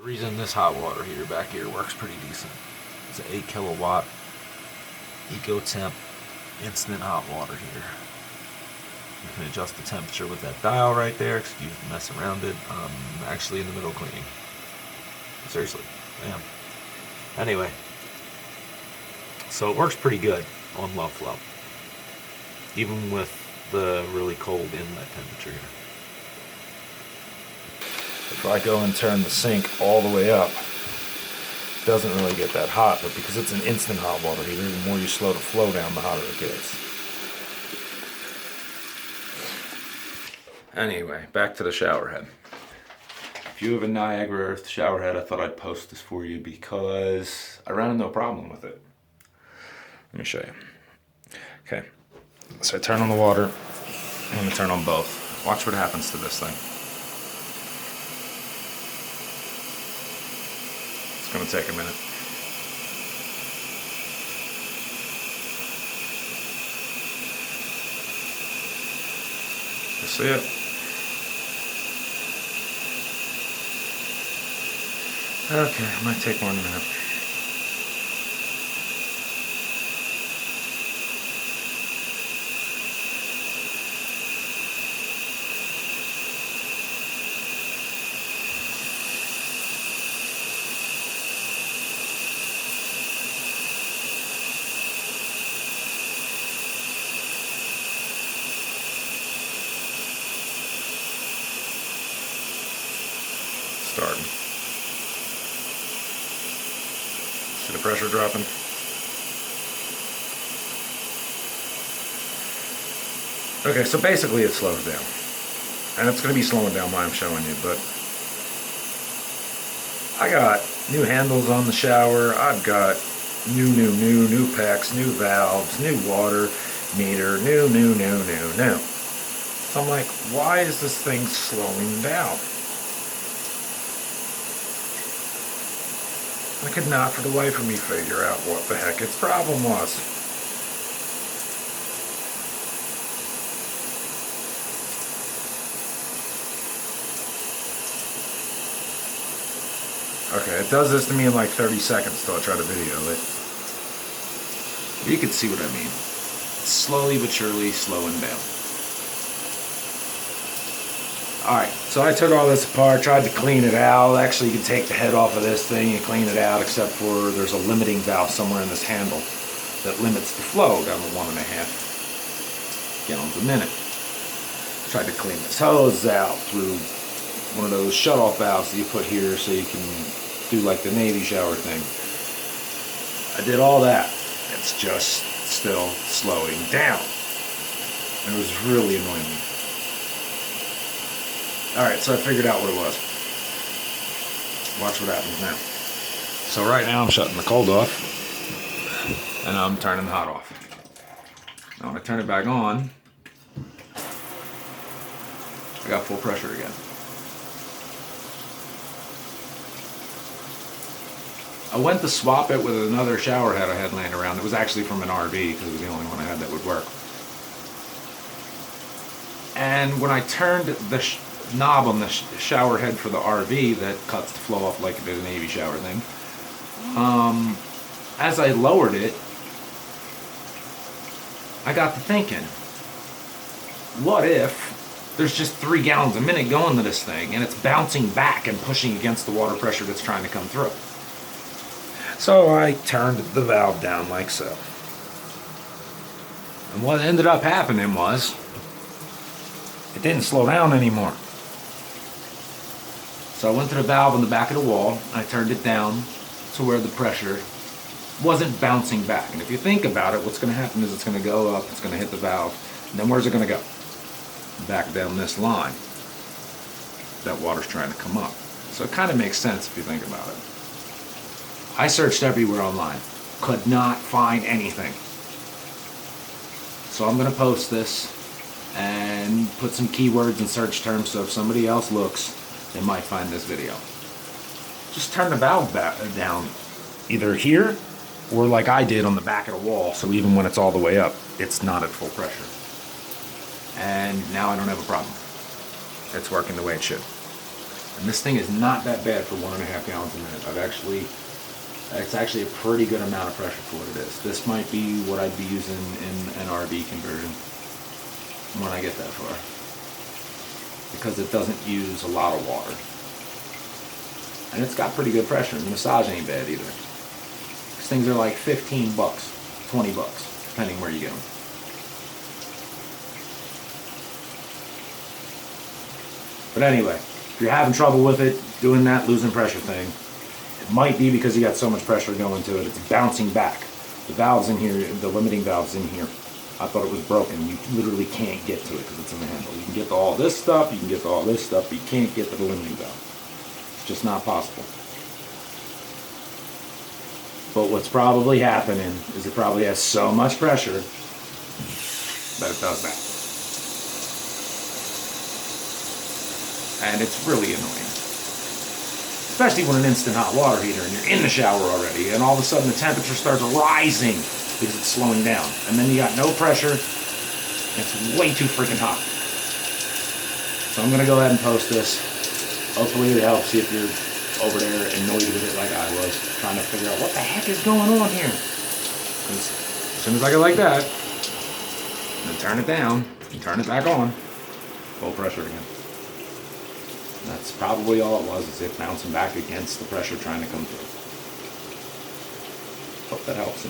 The reason this hot water heater back here works pretty decent. It's an 8 kilowatt Ecotemp instant hot water heater. You can adjust the temperature with that dial right there. Excuse the mess around it. I'm actually in the middle cleaning. Seriously, I am. Anyway, so it works pretty good on low flow, even with the really cold inlet temperature here. If I go and turn the sink all the way up, it doesn't really get that hot, but because it's an instant hot water heater, the more you slow the flow down, the hotter it gets. Anyway, back to the shower head. If you have a Niagra Earth shower head, I thought I'd post this for you because I ran into no problem with it. Let me show you. Okay, so I turn on the water. I'm going to turn on both. Watch what happens to this thing. It's going to take a minute. You see it? Okay, it might take 1 minute. Starting. See the pressure dropping? Okay, so basically it slows down. And it's going to be slowing down while I'm showing you, but I got new handles on the shower. I've got new PEX, new valves, new water meter, new. So I'm like, why is this thing slowing down? I could not for the life of me figure out what the heck its problem was. Okay, it does this to me in like 30 seconds till I try to video it. You can see what I mean. It's slowly but surely slowing down. Alright, so I took all this apart, tried to clean it out. Actually, you can take the head off of this thing and clean it out, except for there's a limiting valve somewhere in this handle that limits the flow down to 1.5 gallons a minute. Tried to clean this hose out through one of those shut-off valves that you put here so you can do like the Navy shower thing. I did all that. It's just still slowing down. And it was really annoying me. Alright, so I figured out what it was. Watch what happens now. So right now I'm shutting the cold off, and I'm turning the hot off. Now when I turn it back on, I got full pressure again. I went to swap it with another shower head I had laying around. It was actually from an RV, because it was the only one I had that would work. And when I turned the knob on the shower head for the RV that cuts the flow off like the Navy shower thing, as I lowered it, I got to thinking, what if there's just 3 gallons a minute going to this thing and it's bouncing back and pushing against the water pressure that's trying to come through? So I turned the valve down like so. And what ended up happening was, it didn't slow down anymore. So I went to the valve on the back of the wall, and I turned it down to where the pressure wasn't bouncing back. And if you think about it, what's going to happen is it's going to go up, it's going to hit the valve, and then where's it going to go? Back down this line. That water's trying to come up. So it kind of makes sense if you think about it. I searched everywhere online, could not find anything. So I'm going to post this and put some keywords and search terms so if somebody else looks, they might find this video. Just turn the valve down, either here or like I did on the back of the wall, so even when it's all the way up, it's not at full pressure. And now I don't have a problem. It's working the way it should. And this thing is not that bad for 1.5 gallons a minute. It's actually a pretty good amount of pressure for what it is. This might be what I'd be using in an RV conversion when I get that far, because it doesn't use a lot of water. And it's got pretty good pressure, and the massage ain't bad either. These things are like 15 bucks, 20 bucks, depending where you get them. But anyway, if you're having trouble with it, doing that losing pressure thing, it might be because you got so much pressure going to it, it's bouncing back. The valves in here, the limiting valves in here, I thought it was broken. You literally can't get to it because it's in the handle. You can get to all this stuff, you can get to all this stuff, but you can't get to the limiting valve. It's just not possible. But what's probably happening is it probably has so much pressure that it does that. And it's really annoying. Especially when an instant hot water heater and you're in the shower already and all of a sudden the temperature starts rising because it's slowing down. And then you got no pressure and it's way too freaking hot. So I'm going to go ahead and post this. Hopefully it helps you if you're over there annoyed with it like I was, trying to figure out what the heck is going on here. As soon as I get like that, I'm going to turn it down and turn it back on. Full pressure again. That's probably all it was, is it bouncing back against the pressure trying to come through. Hope that helps.